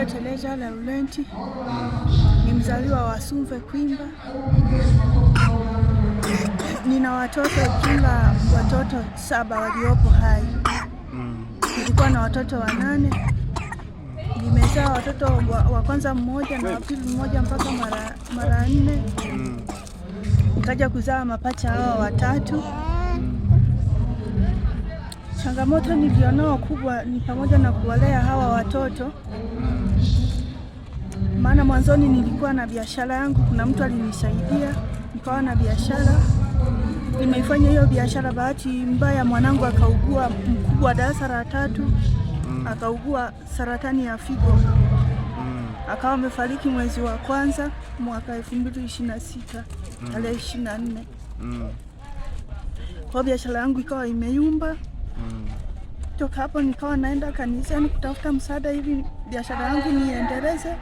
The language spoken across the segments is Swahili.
Naitwa Teresa Laurent. Ni mzaliwa wa Sumve Kwimba. Nina jumla watoto 7 waliopo hai. Nilikuwa na watoto 8. Nimezaa watoto wa kwanza mmoja na wa pili mmoja mpaka mara 4. Nikaja kuzaa mapacha hao 3. Changamoto nilionao kubwa ni pamoja na kuwalea hawa watoto. Maana mwanzoni nilikuwa na biashara yangu, kuna mtu alinisaidia nikawa na biashara. Nimeifanya hiyo biashara, bahati mbaya mwanangu akaugua, mkubwa darasa la 3, akaugua saratani ya figo. Akawa amefariki mwezi wa kwanza mwaka 2026 tarehe 24. Kwa biashara yangu ikawa imeyumba. Toka hapo nikawa naenda kanisani kutafuta msaada ili biashara yangu niendeleze.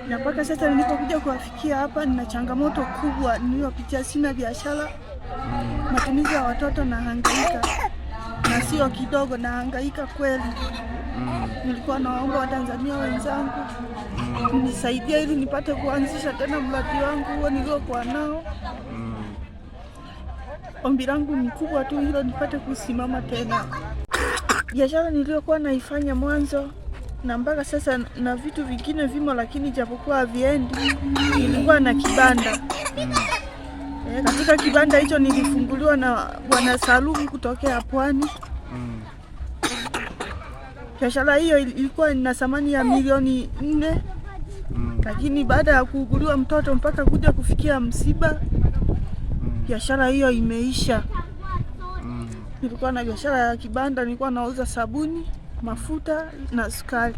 Na mpaka sasa nilipokuja kuwafikia hapa, nina changamoto kubwa niliyopitia. Sina biashara, matumizi ya watoto na hangaika, na sio kidogo, na hangaika kweli. Nilikuwa naomba Watanzania wenzangu nisaidie ili nipate kuanzisha tena mradi wangu huo niliokuwa nao. Ombi langu ni kubwa tu hilo, nipate kusimama tena. Biashara niliyokuwa naifanya mwanzo na mpaka sasa na vitu vingine vimo, lakini japokuwa haviendi. Nilikuwa na kibanda. Katika kibanda hicho nilifunguliwa na Bwana Salumu kutokea Pwani. Biashara hiyo ilikuwa ina thamani ya milioni 4. Lakini baada ya kuuguliwa mtoto mpaka kuja kufikia msiba, biashara hiyo imeisha. Nilikuwa na biashara ya kibanda, nilikuwa nauza sabuni, mafuta na sukari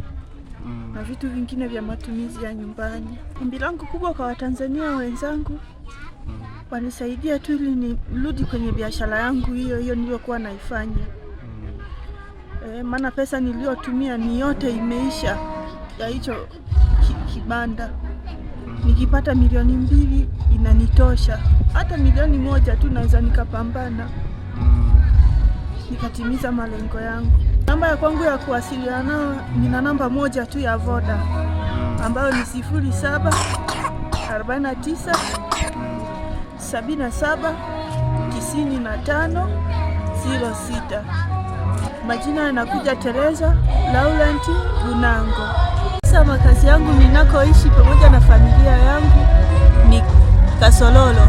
na vitu vingine vya matumizi ya nyumbani. Ombi langu kubwa kwa Watanzania wenzangu, wanisaidia tu ili nirudi kwenye biashara yangu hiyo niliyokuwa naifanya. Maana pesa niliyotumia ni yote imeisha ya hicho kibanda. Nikipata milioni 2 inanitosha. Hata milioni 1 tu naweza nikapambana nikatimiza malengo yangu. Namba ya kwangu ya kuwasiliana nao, nina namba moja tu ya Voda ambayo ni 07 49 77 95 06. Majina yanakuja Teresa Laurent Bunango. Sasa makazi yangu ninakoishi pamoja na familia yangu ni Kasololo,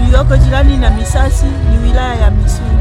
iliyoko jirani na Misasi, ni wilaya ya Misungwi.